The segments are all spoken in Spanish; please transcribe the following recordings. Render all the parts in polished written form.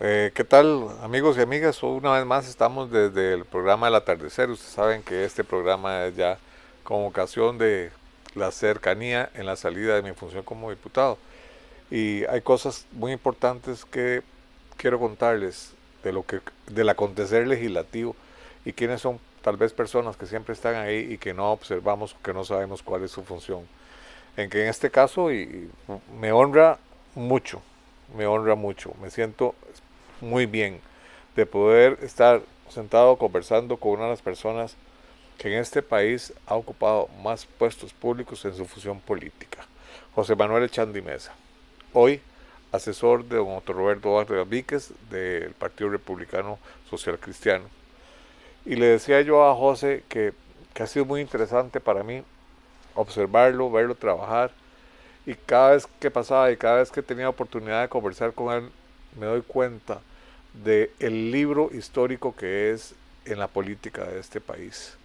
¿Qué tal, amigos y amigas? Una vez más estamos desde el programa del atardecer. Ustedes saben que este programa es ya con ocasión de la cercanía en la salida de mi función como diputado. Y hay cosas muy importantes que quiero contarles del acontecer legislativo y quiénes son tal vez personas que siempre están ahí y que no observamos, que no sabemos cuál es su función. En que en este caso me honra mucho, me honra mucho, me siento muy bien de poder estar sentado conversando con una de las personas que en este país ha ocupado más puestos públicos en su función política, José Manuel Echandi Mesa, hoy asesor de don Otto Roberto Vargas Víquez del Partido Republicano Social Cristiano. Y le decía yo a José que ha sido muy interesante para mí observarlo, verlo trabajar, y cada vez que pasaba y cada vez que tenía oportunidad de conversar con él, me doy cuenta de el libro histórico que es en la política de este país.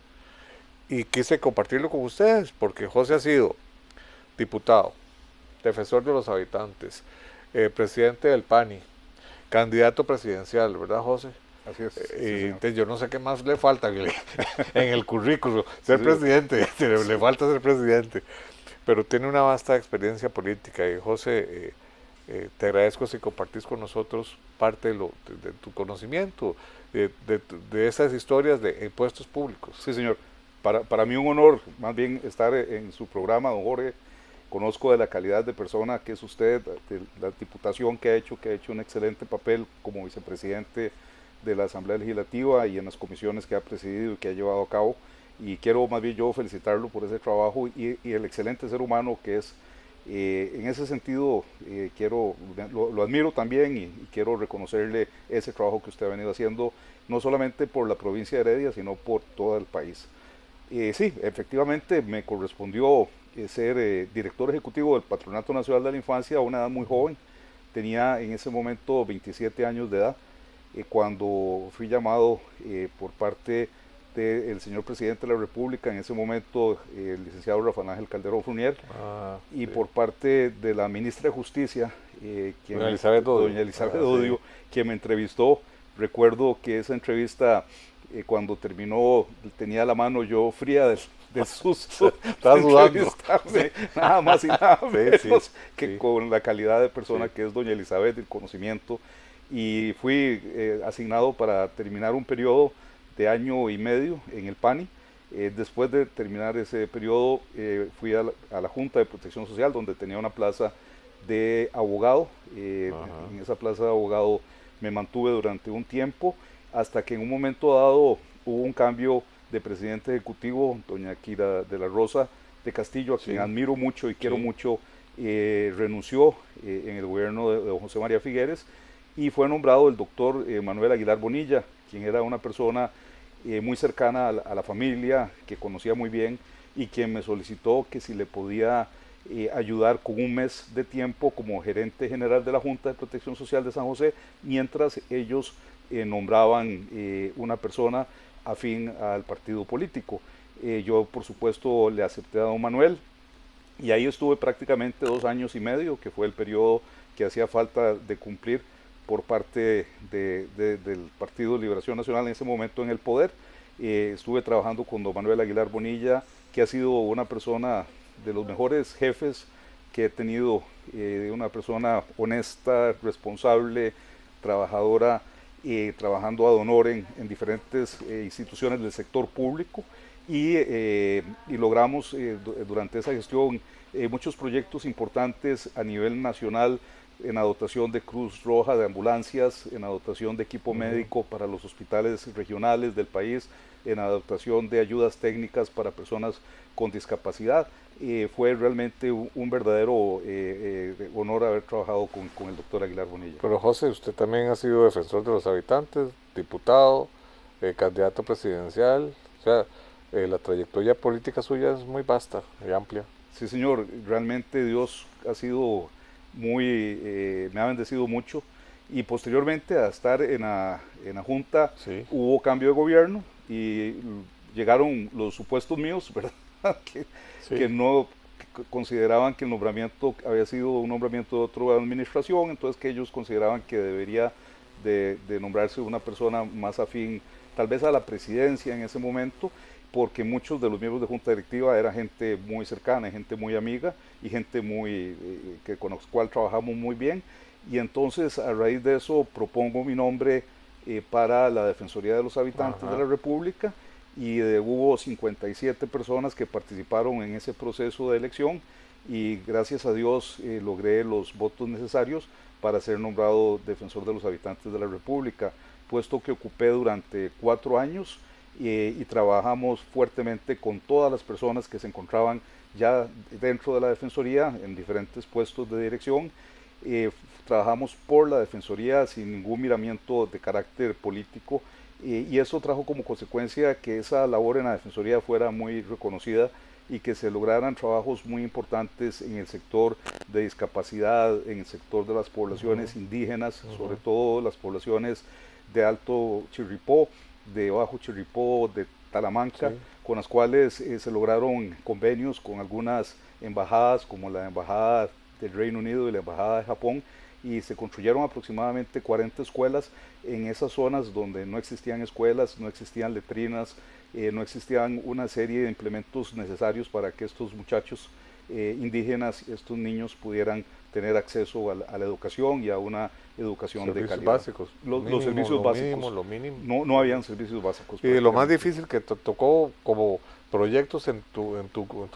Y quise compartirlo con ustedes porque José ha sido diputado, defensor de los habitantes, presidente del PANI, candidato presidencial, ¿verdad, José? Así es, sí, señor. Yo no sé qué más le falta en el currículo. Sí, Ser señor. presidente, le Sí, falta ser presidente. Pero tiene una vasta experiencia política. Y José, te agradezco si compartís con nosotros parte de tu conocimiento, de esas historias de impuestos públicos. sí, señor. Para mí un honor, más bien, estar en su programa, don Jorge. Conozco de la calidad de persona que es usted, de la diputación que ha hecho un excelente papel como vicepresidente de la Asamblea Legislativa y en las comisiones que ha presidido y que ha llevado a cabo. Y quiero más bien yo felicitarlo por ese trabajo y el excelente ser humano que es. En ese sentido, lo admiro también y quiero reconocerle ese trabajo que usted ha venido haciendo, no solamente por la provincia de Heredia, sino por todo el país. Sí, efectivamente me correspondió ser director ejecutivo del Patronato Nacional de la Infancia a una edad muy joven. Tenía en ese momento 27 años de edad, cuando fui llamado por parte del señor presidente de la República, en ese momento el licenciado Rafael Ángel Calderón Fournier, Ah, y sí. por parte de la ministra de Justicia, Doña Elizabeth Odio. doña Elizabeth Ah, sí. Odio, quien me entrevistó. Recuerdo que esa entrevista, cuando terminó, tenía la mano yo fría del susto Estaba de sudando. Sí, entrevistarme, nada más y nada sí, sí, menos que sí, con la calidad de persona sí. que es doña Elizabeth, el conocimiento. Y fui asignado para terminar un periodo de año y medio en el PANI. Después de terminar ese periodo, fui a la Junta de Protección Social, donde tenía una plaza de abogado. Ajá. En esa plaza de abogado me mantuve durante un tiempo, hasta que en un momento dado hubo un cambio de presidente ejecutivo, doña Kira de la Rosa de Castillo, a quien Sí, admiro mucho y quiero sí. mucho. Renunció en el gobierno de don José María Figueres y fue nombrado el doctor Manuel Aguilar Bonilla, quien era una persona muy cercana a la familia, que conocía muy bien y quien me solicitó que si le podía ayudar con un mes de tiempo como gerente general de la Junta de Protección Social de San José, mientras ellos nombraban una persona afín al partido político. Yo, por supuesto, le acepté a don Manuel y ahí estuve prácticamente 2 años y medio, que fue el periodo que hacía falta de cumplir por parte del Partido de Liberación Nacional en ese momento en el poder. Estuve trabajando con don Manuel Aguilar Bonilla, que ha sido una persona de los mejores jefes que he tenido, una persona honesta, responsable, trabajadora, trabajando ad honorem en diferentes instituciones del sector público y logramos durante esa gestión muchos proyectos importantes a nivel nacional en la dotación de Cruz Roja, de ambulancias, en la dotación de equipo Ujú. médico para los hospitales regionales del país, en la dotación de ayudas técnicas para personas con discapacidad. Fue realmente un verdadero honor haber trabajado con el doctor Aguilar Bonilla. Pero José, usted también ha sido defensor de los habitantes, diputado, candidato presidencial. O sea, la trayectoria política suya es muy vasta y amplia. Sí, señor, realmente Dios ha sido me ha bendecido mucho y posteriormente a estar en la Junta Sí, hubo cambio de gobierno y llegaron los supuestos míos, ¿verdad? que, sí. que no consideraban que el nombramiento había sido un nombramiento de otra administración, entonces que ellos consideraban que debería de nombrarse una persona más afín tal vez a la presidencia en ese momento, porque muchos de los miembros de junta directiva era gente muy cercana, gente muy amiga y gente con la cual trabajamos muy bien. Y entonces a raíz de eso propongo mi nombre para la Defensoría de los Habitantes de la República, y hubo 57 personas que participaron en ese proceso de elección, y gracias a Dios logré los votos necesarios para ser nombrado Defensor de los Habitantes de la República, puesto que ocupé durante 4 años y trabajamos fuertemente con todas las personas que se encontraban ya dentro de la Defensoría en diferentes puestos de dirección. Trabajamos por la Defensoría sin ningún miramiento de carácter político, y eso trajo como consecuencia que esa labor en la Defensoría fuera muy reconocida y que se lograran trabajos muy importantes en el sector de discapacidad, en el sector de las poblaciones indígenas, sobre todo las poblaciones de Alto Chirripó, de Bajo Chirripó, de Talamanca, con las cuales se lograron convenios con algunas embajadas, como la Embajada del Reino Unido y la Embajada de Japón, y se construyeron aproximadamente 40 escuelas en esas zonas donde no existían escuelas, no existían letrinas, no existían una serie de implementos necesarios para que estos muchachos indígenas, estos niños pudieran tener acceso a la educación y a una educación de calidad. Básicos, Los servicios básicos. Lo mínimo. No habían servicios básicos. Y lo más difícil que te tocó como proyectos en tu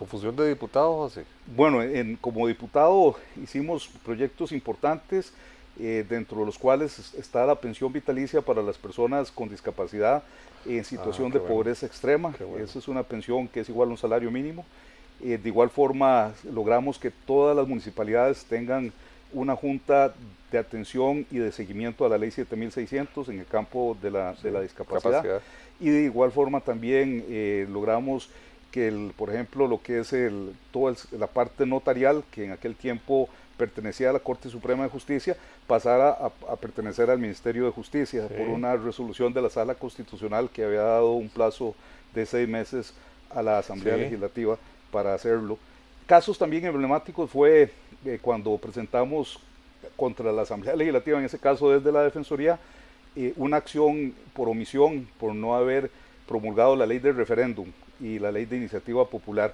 función de diputado, José. Bueno, como diputado hicimos proyectos importantes, dentro de los cuales está la pensión vitalicia para las personas con discapacidad en situación de pobreza extrema. Esa es una pensión que es igual a un salario mínimo. De igual forma logramos que todas las municipalidades tengan una junta de atención y de seguimiento a la ley 7600 en el campo de la discapacidad. Y de igual forma también logramos que, por ejemplo, lo que es la parte notarial, que en aquel tiempo pertenecía a la Corte Suprema de Justicia, pasara a pertenecer al Ministerio de Justicia por una resolución de la Sala Constitucional que había dado un plazo de 6 meses a la Asamblea Legislativa para hacerlo. Casos también emblemáticos fue cuando presentamos contra la Asamblea Legislativa, en ese caso desde la Defensoría, una acción por omisión, por no haber promulgado la ley del referéndum y la ley de iniciativa popular.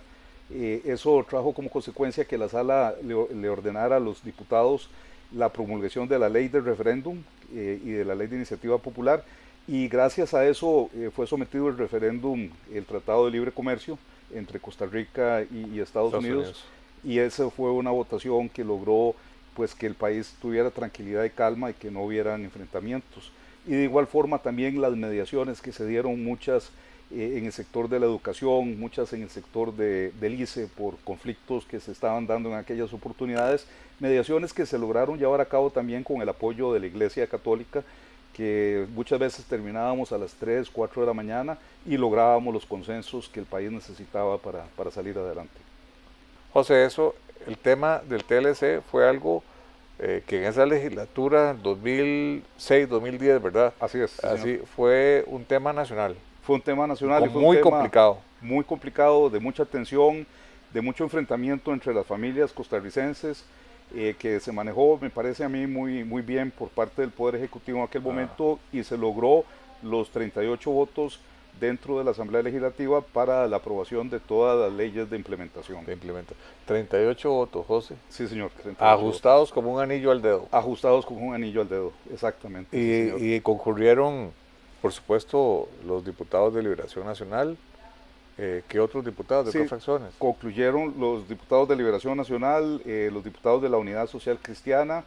Eso trajo como consecuencia que la sala le ordenara a los diputados la promulgación de la ley del referéndum y de la ley de iniciativa popular, y gracias a eso fue sometido el referéndum, el Tratado de Libre Comercio entre Costa Rica y Estados Unidos, y esa fue una votación que logró pues que el país tuviera tranquilidad y calma y que no hubieran enfrentamientos. Y de igual forma también las mediaciones que se dieron, muchas en el sector de la educación, muchas en el sector del ICE por conflictos que se estaban dando en aquellas oportunidades, mediaciones que se lograron llevar a cabo también con el apoyo de la Iglesia Católica, que muchas veces terminábamos a las 3, 4 de la mañana y lográbamos los consensos que el país necesitaba para salir adelante. José, el tema del TLC fue algo que en esa legislatura 2006-2010, ¿verdad? Así es. Así fue un tema nacional. Fue un tema nacional y fue muy un tema complicado. Muy complicado, de mucha tensión, de mucho enfrentamiento entre las familias costarricenses, que se manejó, me parece a mí, muy bien por parte del Poder Ejecutivo en aquel momento, y se logró los 38 votos dentro de la Asamblea Legislativa para la aprobación de todas las leyes de implementación. 38 votos, José. Sí, señor. Ajustados como un anillo al dedo. Ajustados como un anillo al dedo, exactamente. Y concurrieron, por supuesto, los diputados de Liberación Nacional. ¿Qué otros diputados de otras fracciones? Concluyeron los diputados de Liberación Nacional, los diputados de la Unidad Social Cristiana,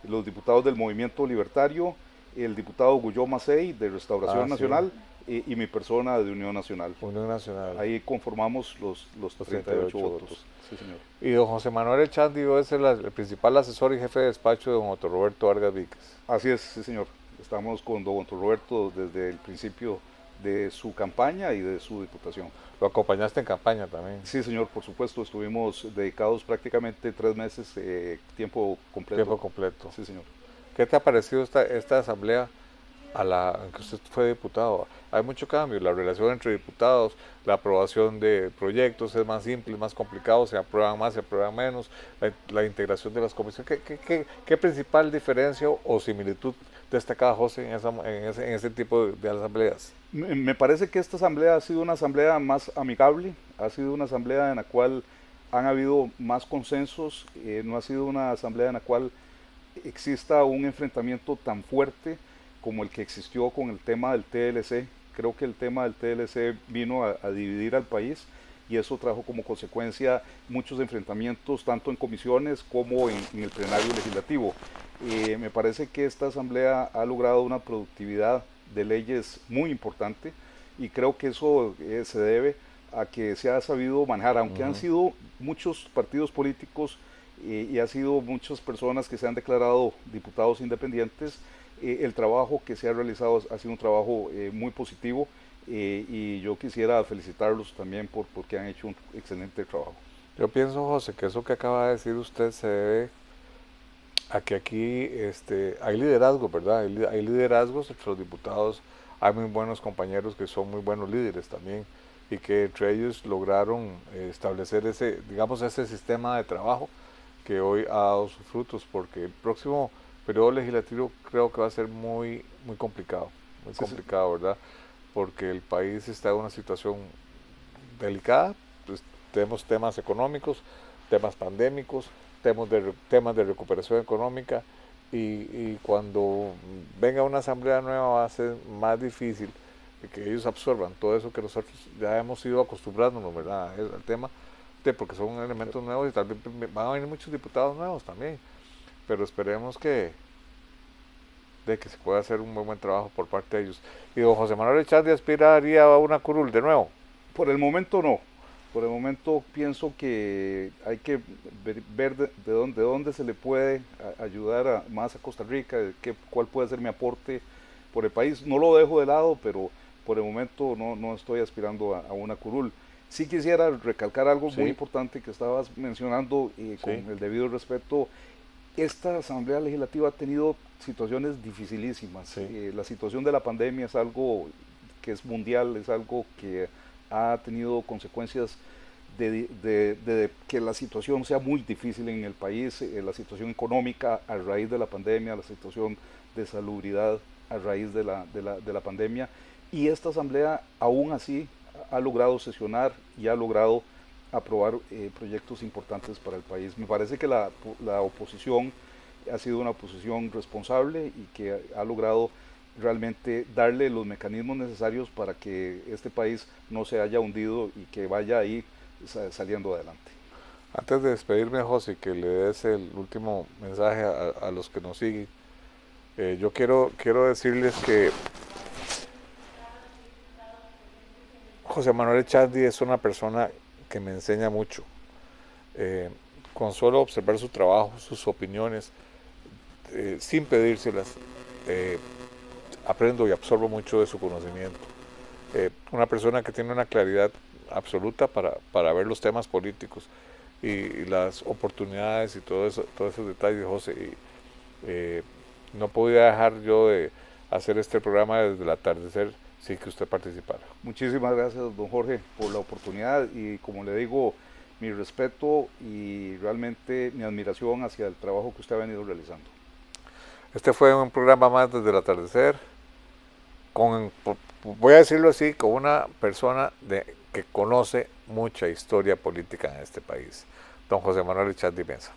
los diputados del Movimiento Libertario, el diputado Guyo Macei de Restauración Nacional, y mi persona de Unión Nacional. Unión Nacional. Ahí conformamos los 38 votos. Sí, señor. Y don José Manuel Echandio es el principal asesor y jefe de despacho de don Otto Roberto Vargas Víquez. Así es, sí, señor. Estamos con don Otto Roberto desde el principio de su campaña y de su diputación. ¿Lo acompañaste en campaña también? Sí, señor, por supuesto. Estuvimos dedicados prácticamente 3 meses, tiempo completo. Tiempo completo. Sí, señor. ¿Qué te ha parecido esta asamblea en que usted fue diputado. Hay mucho cambio, la relación entre diputados, la aprobación de proyectos es más simple, más complicado, se aprueban más, se aprueban menos, la integración de las comisiones. ¿Qué principal diferencia o similitud destaca José en ese tipo de asambleas? Me parece que esta asamblea ha sido una asamblea más amigable, ha sido una asamblea en la cual han habido más consensos, no ha sido una asamblea en la cual exista un enfrentamiento tan fuerte como el que existió con el tema del TLC. Creo que el tema del TLC vino a dividir al país y eso trajo como consecuencia muchos enfrentamientos tanto en comisiones como en el plenario legislativo. Me parece que esta asamblea ha logrado una productividad de leyes muy importante y creo que eso se debe a que se ha sabido manejar, aunque han sido muchos partidos políticos y ha sido muchas personas que se han declarado diputados independientes, el trabajo que se ha realizado ha sido un trabajo muy positivo y yo quisiera felicitarlos también porque han hecho un excelente trabajo. Yo pienso, José, que eso que acaba de decir usted se debe a que aquí hay liderazgo, ¿verdad? Hay liderazgos entre los diputados, hay muy buenos compañeros que son muy buenos líderes también y que entre ellos lograron establecer ese, digamos, ese sistema de trabajo que hoy ha dado sus frutos, porque el próximo periodo legislativo creo que va a ser muy complicado, Sí, sí. ¿verdad? Porque el país está en una situación delicada, pues, tenemos temas económicos, temas pandémicos, temas de recuperación económica y cuando venga una asamblea nueva va a ser más difícil que ellos absorban todo eso que nosotros ya hemos ido acostumbrándonos, ¿verdad? Al tema, porque son elementos nuevos y tal vez van a venir muchos diputados nuevos también, pero esperemos que se pueda hacer un buen trabajo por parte de ellos. Y don José Manuel Echardi aspiraría a una curul de nuevo. Por el momento no. Por el momento pienso que hay que ver de dónde se le puede ayudar más a Costa Rica, cuál puede ser mi aporte por el país. No lo dejo de lado, pero por el momento no estoy aspirando a una curul. Sí quisiera recalcar algo muy Sí, importante que estabas mencionando con sí, el debido respeto. Esta Asamblea Legislativa ha tenido situaciones dificilísimas. sí. La situación de la pandemia es algo que es mundial, es algo que ha tenido consecuencias de que la situación sea muy difícil en el país, la situación económica a raíz de la pandemia, la situación de salubridad a raíz de la pandemia. Y esta Asamblea aún así ha logrado sesionar y ha logrado aprobar proyectos importantes para el país. Me parece que la oposición ha sido una oposición responsable y que ha logrado realmente darle los mecanismos necesarios para que este país no se haya hundido y que vaya ahí saliendo adelante. Antes de despedirme, José, que le des el último mensaje a los que nos siguen, yo quiero decirles que José Manuel Echardi es una persona que me enseña mucho. Eh, con solo observar su trabajo, sus opiniones, sin pedírselas, eh, aprendo y absorbo mucho de su conocimiento. Una persona que tiene una claridad absoluta para ver los temas políticos y las oportunidades y todos esos detalles, José. Eh, no podía dejar yo de hacer este programa desde el atardecer sin que usted participara. Muchísimas gracias, don Jorge, por la oportunidad y como le digo, mi respeto y realmente mi admiración hacia el trabajo que usted ha venido realizando. Este fue un programa más desde el atardecer, voy a decirlo así, con una persona que conoce mucha historia política en este país, don José Manuel Echardi Mesa.